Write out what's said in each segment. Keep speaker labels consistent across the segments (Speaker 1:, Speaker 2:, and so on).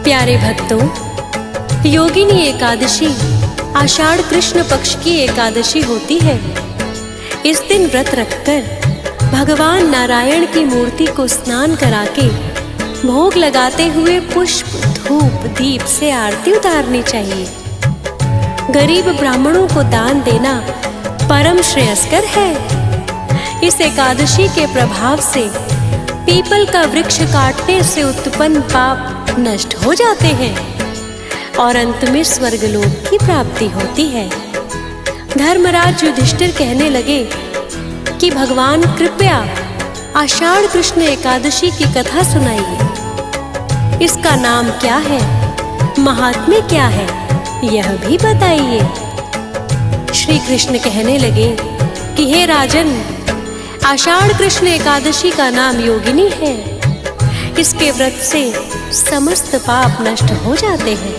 Speaker 1: प्यारे भक्तों, योगिनी एकादशी आषाढ़ कृष्ण पक्ष की एकादशी होती है। इस दिन व्रत रखकर भगवान नारायण की मूर्ति को स्नान करा के भोग लगाते हुए पुष्प, धूप, दीप से आरती उतारनी चाहिए। गरीब ब्राह्मणों को दान देना परम श्रेयस्कर है। इस एकादशी के प्रभाव से पीपल का वृक्ष काटने से उत्पन्न पाप नष्ट हो जाते हैं और अंत में स्वर्गलोक की प्राप्ति होती है। धर्मराज युधिष्ठिर कहने लगे कि भगवान कृपया आषाढ़ कृष्ण एकादशी की कथा सुनाइए। इसका नाम क्या है, महात्म्य क्या है, यह भी बताइए। श्री कृष्ण कहने लगे कि हे राजन, आषाढ़ कृष्ण एकादशी का नाम योगिनी है। इसके व्रत से समस्त पाप नष्ट हो जाते हैं।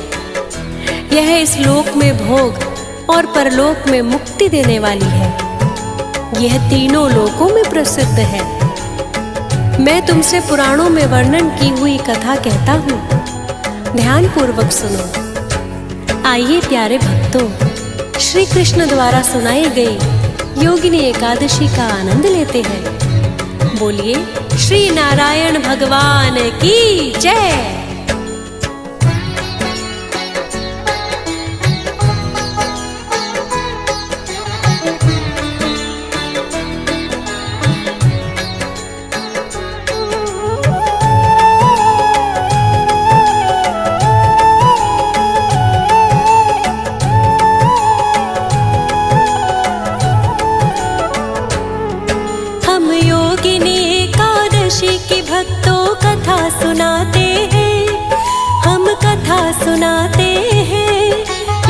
Speaker 1: यह इस लोक में भोग और परलोक में मुक्ति देने वाली है। यह तीनों लोकों में प्रसिद्ध है। मैं तुमसे पुराणों में वर्णन की हुई कथा कहता हूँ, ध्यान पूर्वक सुनो। आइए प्यारे भक्तों, श्री कृष्ण द्वारा सुनाई गई योगिनी एकादशी का आनंद लेते हैं। बोलिए श्री नारायण भगवान की जय।
Speaker 2: भक्तों कथा सुनाते हैं, हम कथा सुनाते हैं।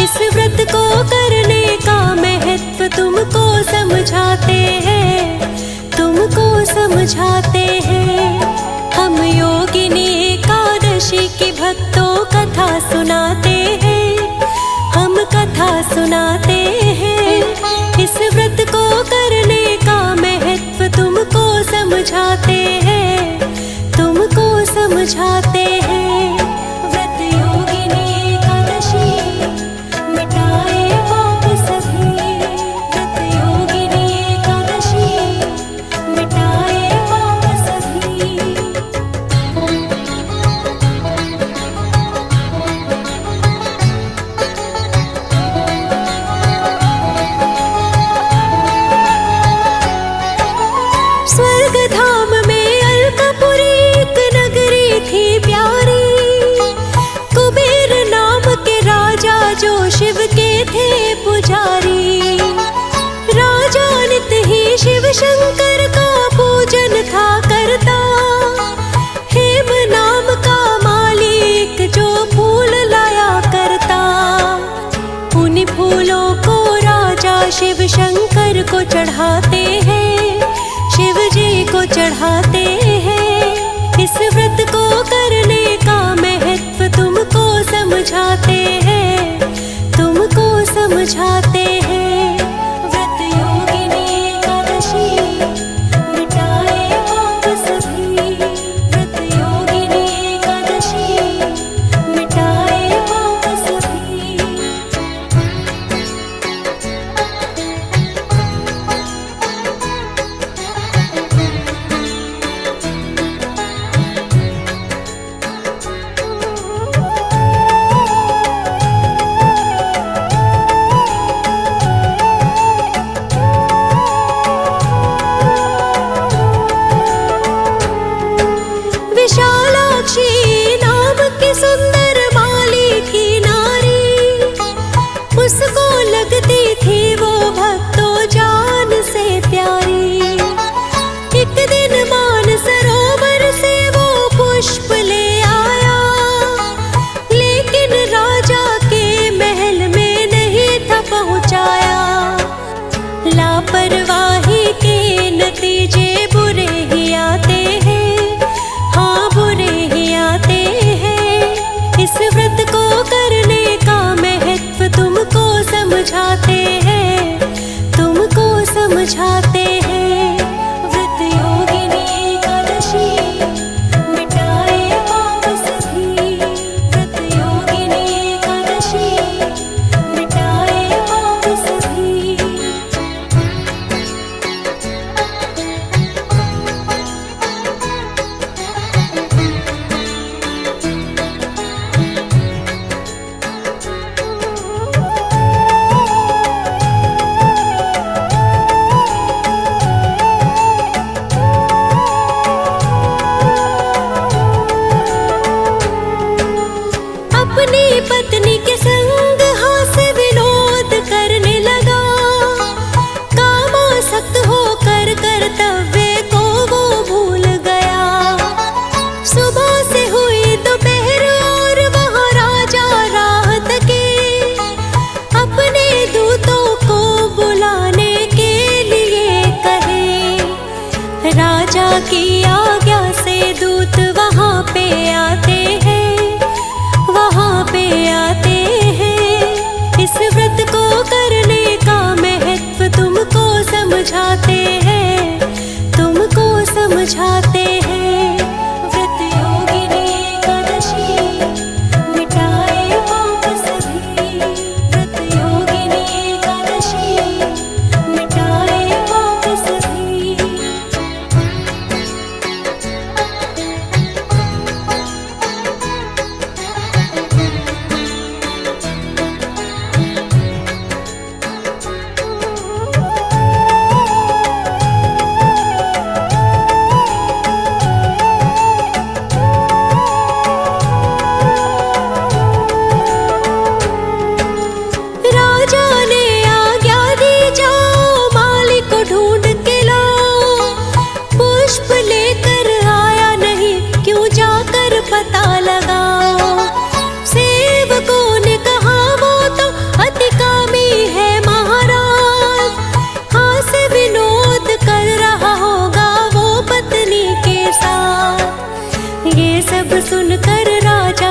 Speaker 2: इस व्रत को करने का महत्व तुमको समझाते हैं, तुमको समझाते हैं। हम योगिनी एकादशी की भक्तों कथा सुनाते हैं, हम कथा सुनाते हैं। इस व्रत को करने का महत्व तुमको समझाते हैं, तुमको समझाते हैं। व्रत योगिनी एकादशी मिटाए पाप सभी, व्रत योगिनी एकादशी मिटाए पाप सभी। स्वर्ग धाम में अलकापुरी एक नगरी थी प्यारी। कुबेर नाम के राजा जो शिव के थे पुजारी। राजा नित ही शिव शंकर का पूजन था करता। हेम नाम का मालिक जो फूल लाया करता। उन्हीं फूलों को राजा शिव शंकर को चढ़ाते हैं, शिव जी को चढ़ाते हैं। इस व्रत को करने का महत्व तुमको समझाते हैं, तुमको समझाते हैं। व्रत योगिनी एकादशी मिटाए पाप सभी, व्रत योगिनी एकादशी मिटाए पाप सभी।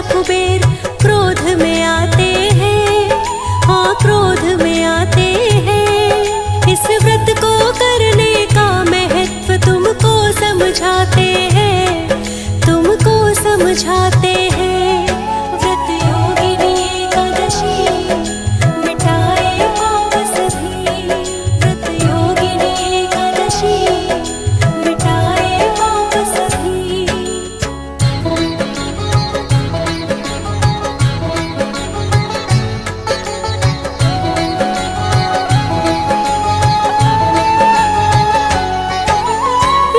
Speaker 2: कुबेर क्रोध में आते हैं, हाँ क्रोध में आते हैं। इस व्रत को करने का महत्व तुमको समझाते हैं, तुमको समझाते हैं। व्रत योगिनी एकादशी मिटाए पाप सभी, व्रत योगिनी एकादशी मिटाए पाप सभी।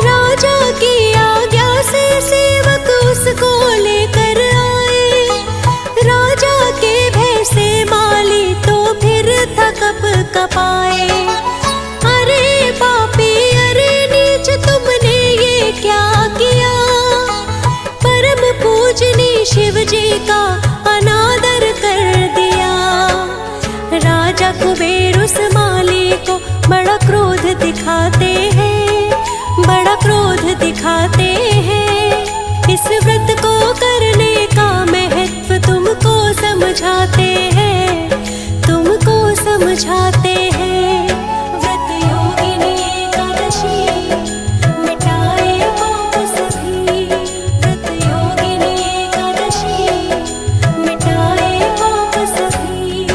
Speaker 2: राजा की आज्ञा से सेवक उसको लेकर आए, राजा के भय से माली तो फिर था कप कपाए। अरे पापी अरे नीच तुमने ये क्या किया, परम पूजनी शिव जी का अनादर कर दिया। राजा कुबेर उस माली को बड़ा क्रोध दिखाते हैं, बड़ा क्रोध दिखाते हैं। इस व्रत को करने का महत्व तुमको समझाते हैं, तुमको समझाते हैं। व्रत योगिनी एकादशी मिटाए पाप सभी, व्रत योगिनी एकादशी मिटाए पाप सभी।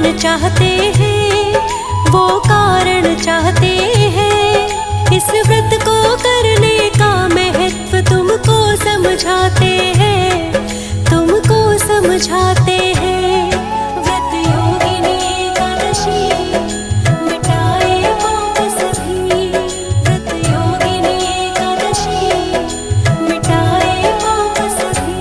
Speaker 2: कारण चाहते हैं, वो कारण चाहते हैं। इस व्रत को करने का महत्व तुमको समझाते हैं, तुमको समझाते हैं। व्रत योगिनी एकादशी मिटाए पाप सभी, व्रत योगिनी एकादशी मिटाए पाप सभी।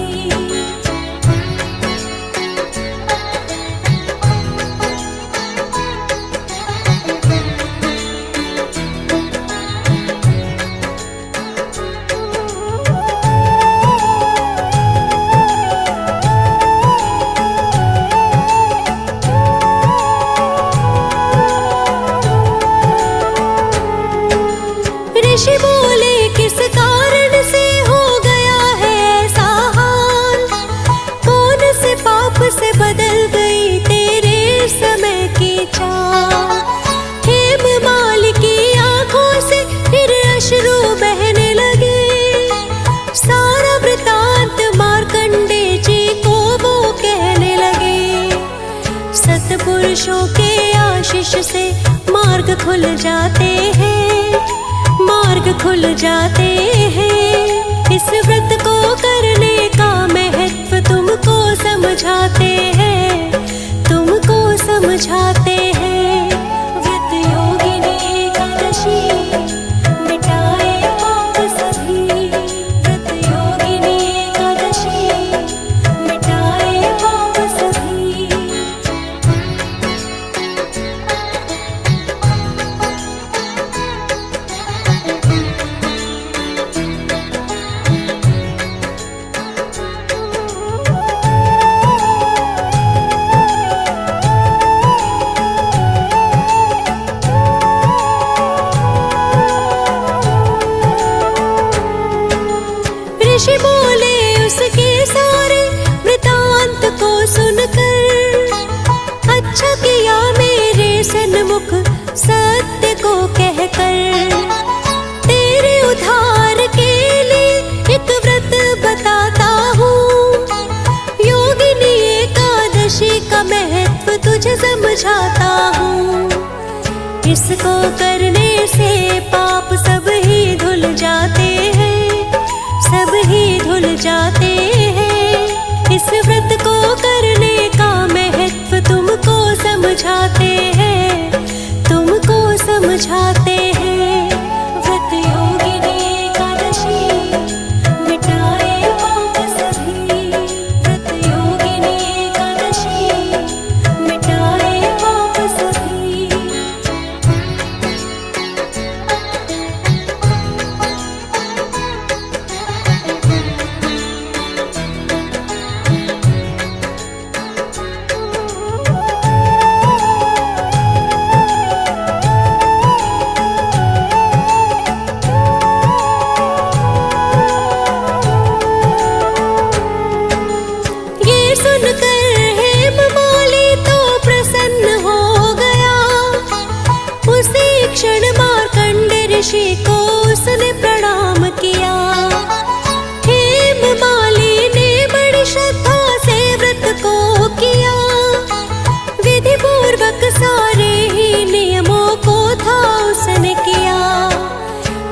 Speaker 2: ऋषि बोले किस कारण से हो गया है ऐसा हाल, कौन से पाप से बदल गई तेरे समय की चाल। हेममाल की आंखों से फिर अश्रु बहने लगे, सारा वृतांत मार्कंडे जी को वो कहने लगे। सत्पुरुषों के आशीष से मार्ग खुल जाते हैं, मार्ग खुल जाते हैं। इस व्रत को करने का महत्व तुमको समझाते हैं, तुमको समझाते हैं। व्रत योगिनी एकादशी मिटाए पाप सभी, व्रत योगिनी एकादशी मिटाए पाप सभी। ऋषि बोले उसके सारे वृतांत को सुनकर, अच्छा किया मेरे सन्मुख सत्य को कहकर। तेरे उद्धार के लिए एक व्रत बताता हूँ, योगिनी एकादशी का महत्व तुझे समझाता हूँ। इसको करने से पाप सब ही धुल जाते हैं, सब ही धुल जाते हैं। इस व्रत को करने का महत्व तुमको समझाते हैं, तुमको समझाते हैं। व्रत योगिनी एकादशी मिटाए पाप सभी, व्रत योगिनी एकादशी मिटाए पाप सभी। ये सुनकर हेममाली तो प्रसन्न हो गया, उसी क्षण मार्कंडे ऋषि को उसने प्रणाम किया। हेममाली ने बड़ी श्रद्धा से व्रत को किया, विधि पूर्वक सारे ही नियमों को था उसने किया।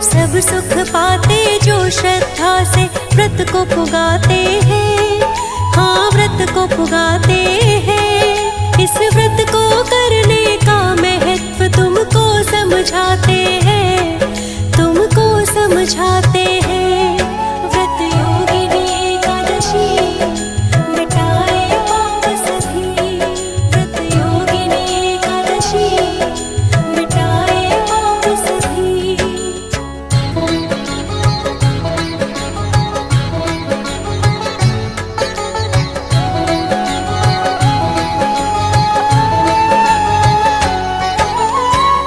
Speaker 2: सब सुख पाते जो श्रद्धा से व्रत को पुगाते हैं, हाँ व्रत को पुगाते हैं। इस व्रत को करने का महत्व तुमको समझाते हैं, तुमको समझाते हैं। व्रत योगिनी एकादशी मिटाए पाप सभी, व्रत योगिनी एकादशी मिटाए पाप सभी।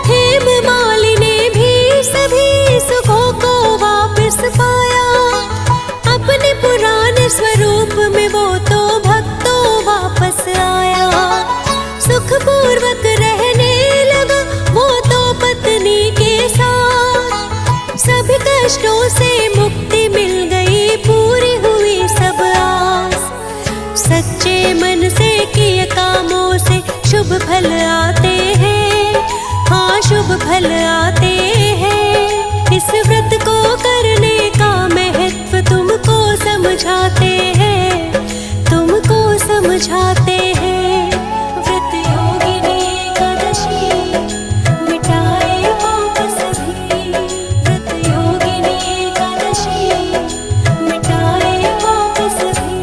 Speaker 2: हेममाली ने भी सभी सुखों को वापस पाया, अपने पुराने स्वरूप में वो तो भक्तों वापस आया। सुखपूर्वक रहने लगा वो तो पत्नी के साथ, सभी कष्टों से मुक्ति मिल गई, पूरी हुई सब आस। सच्चे मन से किए कामों से शुभ फल आते हैं, हाँ शुभ फल आते हैं। इस व्रत को करने का महत्व तुमको समझाते हैं, तुमको समझाते हैं। व्रत योगिनी एकादशी मिटाए पाप सभी, व्रत योगिनी एकादशी मिटाए पाप सभी।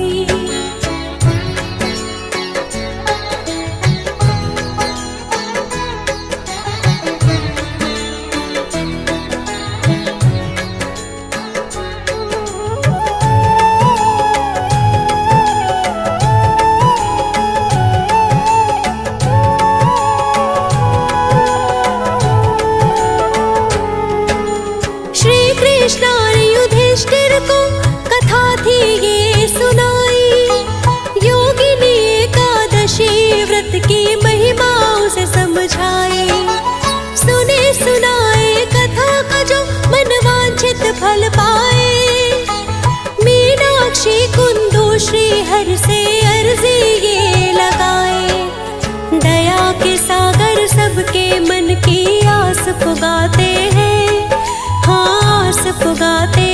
Speaker 2: कृष्ण ने युधिष्ठिर को कथा थी ये सुनाई, योगिनी एकादशी व्रत की महिमा उसे समझाई। सुने सुनाए कथा का जो मनवांछित फल पाए, मीनाक्षी कुंदू श्री हरि से अर्जी ये लगाए। दया के सागर सबके मन की आस पुगाते हैं, हाँ आस पुगाते